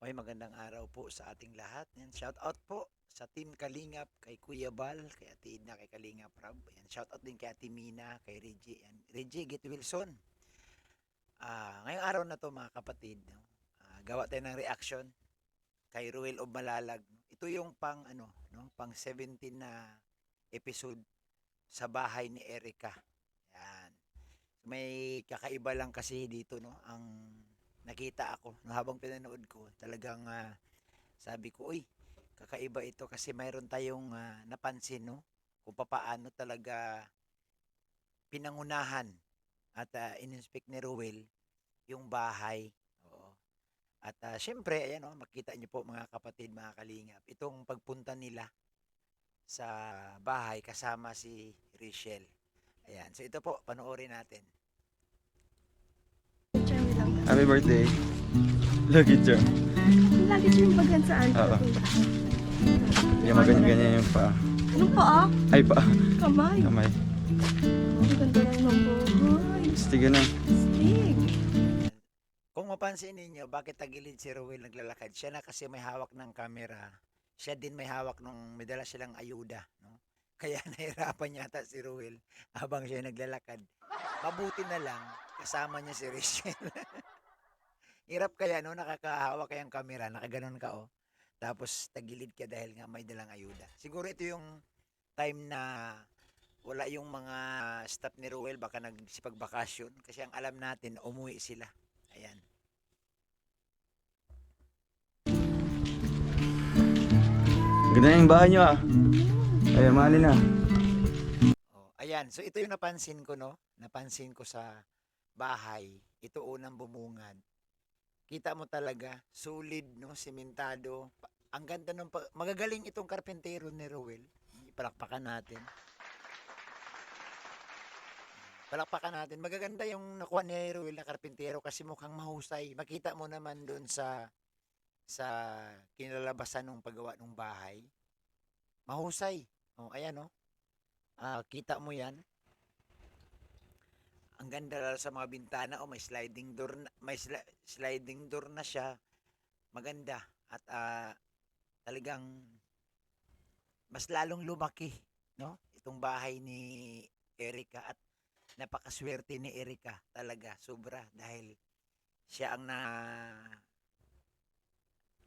Ay, magandang araw po sa ating lahat. Yan, shout out po sa Team Kalingap, kay Kuya Bal, kay Ate Edna, kay Kalingap Rob. Yan, shout out din kay Ate Mina, kay Reggie, yan. Reggie Git Wilson. Ngayong araw na to mga kapatid, no? Gawa tayo ng reaction kay Ruel of Malalag. Ito yung pang 17 na episode sa bahay ni Erica. Yan. May kakaiba lang kasi dito, no? Ang nakita ako no, habang pinanood ko, talagang sabi ko, uy, kakaiba ito kasi mayroon tayong napansin, no? Kung papaano talaga pinangunahan at in-inspect ni Ruel yung bahay. Oo. At syempre, ayan, oh, makita niyo po mga kapatid, mga kalingap, itong pagpunta nila sa bahay kasama si Richelle. Ayan. So ito po, panoorin natin. Happy birthday. Lagi dyan. Lagi siya yung bagan saan Oo. pupunta. Yung maganyan-ganyan yung pa. Yung paa? Ay pa. Kamay. Kamay. Ang ganda lang ng buhay. Stiga na. Stig. Kung mapansin ninyo, bakit tagilid si Ruel naglalakad? Siya na kasi may hawak ng camera. Siya din may hawak nung may dala silang ayuda. No? Kaya nahirapan yata si Ruel habang siya naglalakad. Mabuti na lang, kasama niya si Rachel. Hirap kaya no, nakakahawak kayang camera, nakaganon ka oh. Tapos tagilid ka dahil nga may dalang ayuda. Siguro ito yung time na wala yung mga staff ni Ruel, baka nagsipagbakasyon. Kasi ang alam natin, umuwi sila. Ayan. Ganda na yung bahay nyo ah. Ay, mali na. Oh, ayan. So ito yung napansin ko, no? Napansin ko sa bahay. Ito unang bumungad. Kita mo talaga, solid, no? Sementado. Ang ganda ng magagaling itong karpentero ni Ruel. Palakpakan natin. Palakpakan natin. Magaganda yung nakuha ni Ruel na karpentero kasi mukhang mahusay. Makita mo naman doon sa kinalabasan ng paggawa ng bahay. Mahusay. Oh, ayan oh. Kita mo 'yan. Ang ganda lalo sa mga bintana, oh, may sliding door na, sliding door na siya. Maganda at talagang mas lalong lumaki, no? Itong bahay ni Erica at napakaswerte ni Erica talaga, sobra dahil siya ang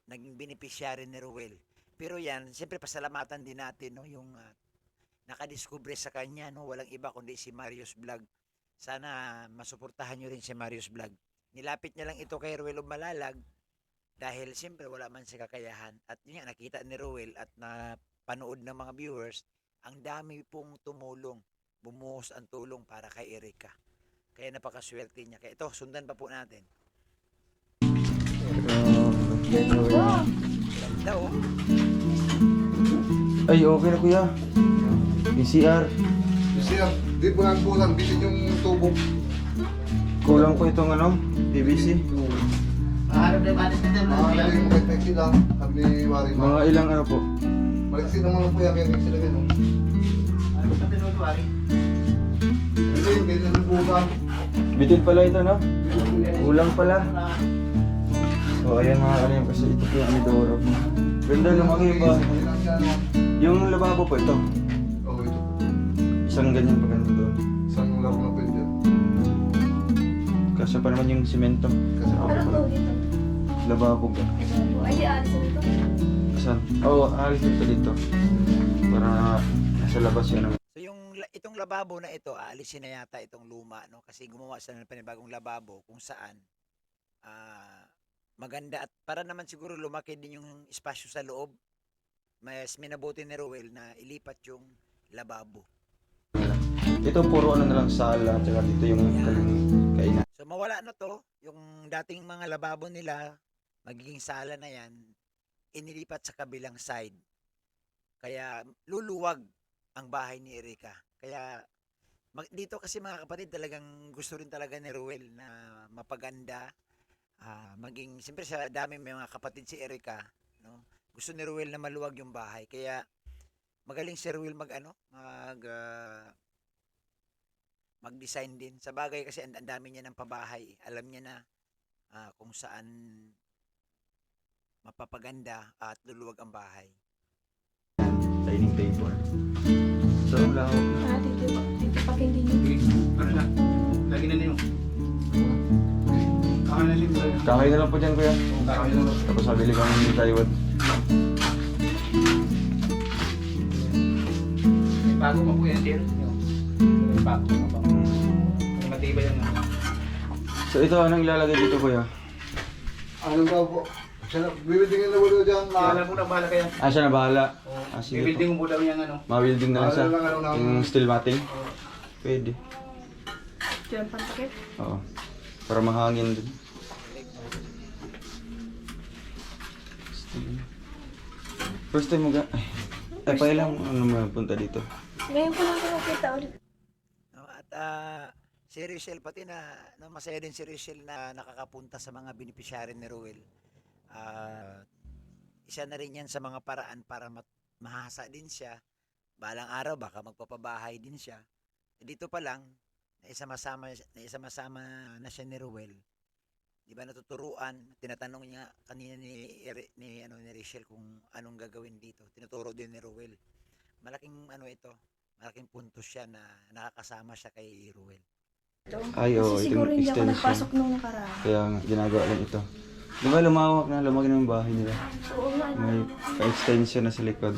naging beneficiary ni Ruel. Pero yan, siyempre pasalamatan din natin, no, yung nakadiskubre sa kanya, no, walang iba kundi si Marius Vlog. Sana masuportahan nyo rin si Marius Vlog. Nilapit niya lang ito kay Ruel of Malalag dahil siyempre wala man siya kakayahan. At yun nga, nakita ni Ruel at napanood ng mga viewers, ang dami pong tumulong. Bumuhos ang tulong para kay Erica. Kaya napakaswerte niya. Kaya ito, sundan pa po natin. Ganda oh. Ay, okay na kuya. PCR. Siya, di ba ang kulang, bitin yung tubo. Kulang po itong PVC. Hindi mo kahit sila, kami wari Mga ilang po. Maliksi naman po yan, kaya sila gano'n. Hindi na kulang. Bitin pala ito, no? Kulang pala. So, ayan mga kalim, kasi ito po yung Amidoro. Ganda lumaki ba? Yung lababo po ito. Oo, ito. Isang ganyan pa ganito doon. Isang laro na pwede yan. Kasi pa naman yung simento. Kasi Ano ako to dito? Lababo ba? Ay, di alis na dito. Saan? Oo, alis ito dito. Para nasa labas yun. So itong lababo na ito, aalisin na yata itong luma, no? Kasi gumawa sila ng panibagong lababo kung saan maganda at para naman siguro lumaki din yung espasyo sa loob. Mas minabuti ni Ruel na ilipat yung lababo. Ito puro na lang sala, tsaka dito yung kainan. So mawala na to, yung dating mga lababo nila, magiging sala na yan, inilipat sa kabilang side. Kaya luluwag ang bahay ni Erica. Kaya dito kasi mga kapatid, talagang gusto rin talaga ni Ruel na mapaganda. Maging, siyempre sa dami may mga kapatid si Erica, no? Gusto ni Ruel na maluwag yung bahay. Kaya magaling si Ruel mag-design din. Sa bagay kasi ang dami niya ng pabahay. Alam niya na kung saan mapapaganda at luluwag ang bahay. Dining table. So, lang. Tito pakinggan niyo. Ano na? Lagi na niyo. Kakain na libre. Kakain na lang po dyan, kuya. Kakain na lang. Tapos mabili kami ng Taiwan. May bago pa po yan, dear. May bago pa pa. May matibay yan. So, ito, anong ilalagay dito, kuya? Ano daw po? Siya, bibildingin na wala dyan. Kaya mo na bahala kaya. Ah, siya na bahala. Ah, sige po. Bibilding mo daw yung ano. Ma-building na lang siya. Bahala lang, ano, ng- Yung steel matting. Pwede. Diyan pantakip. Oo. Para mahangin din. First time mo ga... Ay, pailang ano mo punta dito? Ngayon ko lang ito nakita ulit. No? At si Rachel, pati na masaya din si Rachel na nakakapunta sa mga beneficiary ni Ruel. Isa na rin yan sa mga paraan para mahasa din siya. Balang araw, baka magpapabahay din siya. Dito pa lang, naisama-sama na siya ni Ruel. Di ba natuturuan, tinatanong niya kanina ni Rachel kung anong gagawin dito. Tinuturo din ni Ruel. Malaking malaking punto siya na nakakasama siya kay Ruel. Ay, oo. Kasi Ito siguro yung hindi ako extension. nagpasok nung nakaraan. Kaya nga, ginagawa lang ito. Di ba lumawak na, lumaki na yung bahay nila. Oo nga. May pa-extension na sa likod.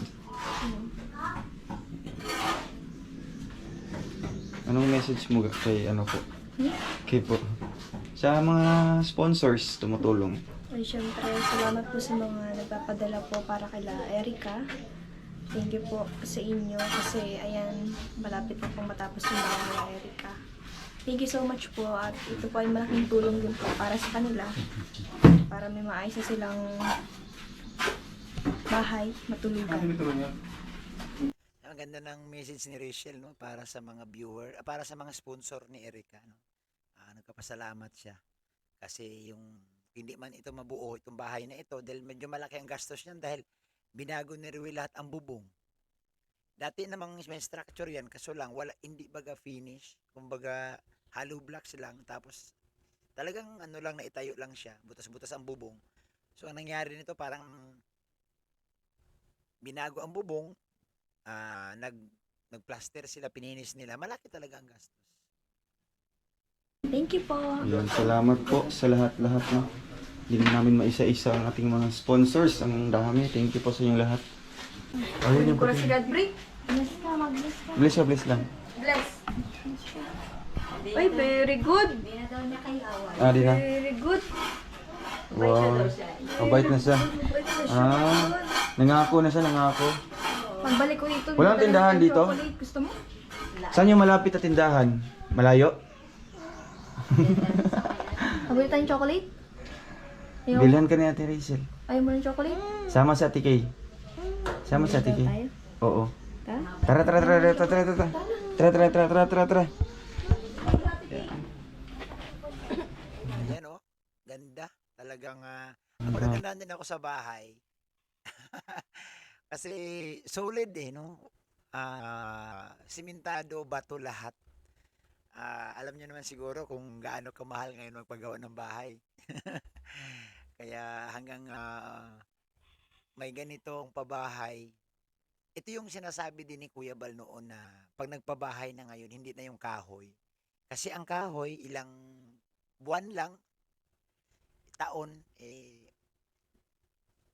Anong message mo kay ano po? Kay po? Sa mga sponsors tumutulong. Ay, syempre, salamat po sa mga nagpapadala po para kila Erica. Thank you po sa inyo kasi ayan, malapit na pong matapos yung bahay nila Erica. Thank you so much po at ito po ay malaking tulong din po para sa kanila. Para may maayos na silang bahay, Ano matulugan. yung turo niya? Ang ganda ng message ni Rachel, no, para sa mga viewer, para sa mga sponsor ni Erica, no. Nagpapasalamat siya kasi yung hindi man ito mabuo itong bahay na ito dahil medyo malaki ang gastos niyan dahil binago ni Ruel lahat ang bubong. Dati namang may structure yan kaso lang hindi baga finish, kumbaga hollow blocks lang tapos talagang ano lang naitayo lang siya, butas-butas ang bubong. So ang nangyari nito parang binago ang bubong, nagplaster sila, pininis nila, malaki talaga ang gastos. Thank you po. Ayan, salamat po sa lahat-lahat. No? Hindi na namin maisa-isa ang ating mga sponsors. Ang dami. Thank you po sa inyong lahat. Ayun yung Kura pati. si God break. Bless ka, mag-bless ka. Bless siya, bless lang. Bless. Ay, very good. Ah, di na. Very good. Wow. Mabait na siya. Nangako na siya, nangako. Pagbalik ko dito. Walang tindahan dito? chocolate. Gusto mo? Saan yung malapit na tindahan? Malayo? Pabili tayong chocolate? Ayaw, Bilhan ka ni Ate Rachel. ayaw mo ng chocolate? Sama sa Ate Kay. Sama sa Ate Kay. Tayo? Oo. Ha? Tara, tara, tara, tara, tara, tara. Tara, tara, tara, tara, tara, tara. Ayan oh, ganda. Talagang napagandaan din ako sa bahay. Kasi solid no. Simentado, bato lahat. Alam niyo naman siguro kung gaano kamahal ngayon magpagawa ng bahay. Kaya hanggang may ganitong pabahay. Ito yung sinasabi din ni Kuya Bal noon na pag nagpabahay na ngayon, hindi na yung kahoy. Kasi ang kahoy, ilang buwan lang, taon,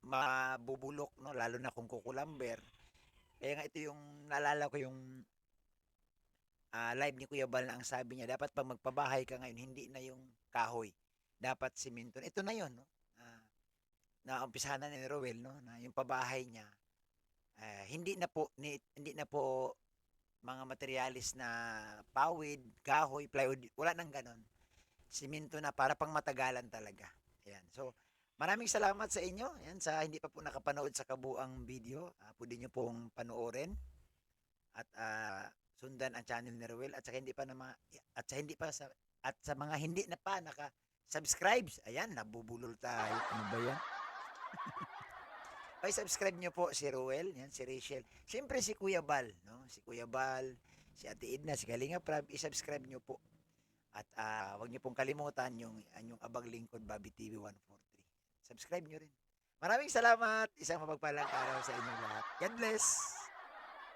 mabubulok, no? Lalo na kung kukulamber. Kaya nga ito yung, naalala ko yung live ni Kuya Bal na ang sabi niya, dapat pag magpabahay ka ngayon, hindi na yung kahoy. Dapat simento. Ito na yun, no? Naumpisahan na ni Roel, no? Na yung pabahay niya, hindi na po mga materialis na pawid, kahoy, plywood, wala nang ganon. Simento na para pang matagalan talaga. Ayan. So, maraming salamat sa inyo. Ayan, sa hindi pa po nakapanood sa kabuang video, pwede nyo pong panoorin. At sundan ang channel ni Ruel at sa mga hindi na pa naka-subscribe. Ayan, nabubulol tayo. Ano ba yan? Ay, subscribe nyo po si Ruel, yan, si Rachel. Siyempre si Kuya Bal, no? Si Kuya Bal, si Ate Edna, si Kalinga Prab, i-subscribe nyo po. At huwag nyo pong kalimutan yung Abang Lingkod Bobby TV 143. Subscribe nyo rin. Maraming salamat. Isang mapagpalang araw sa inyong lahat. God bless.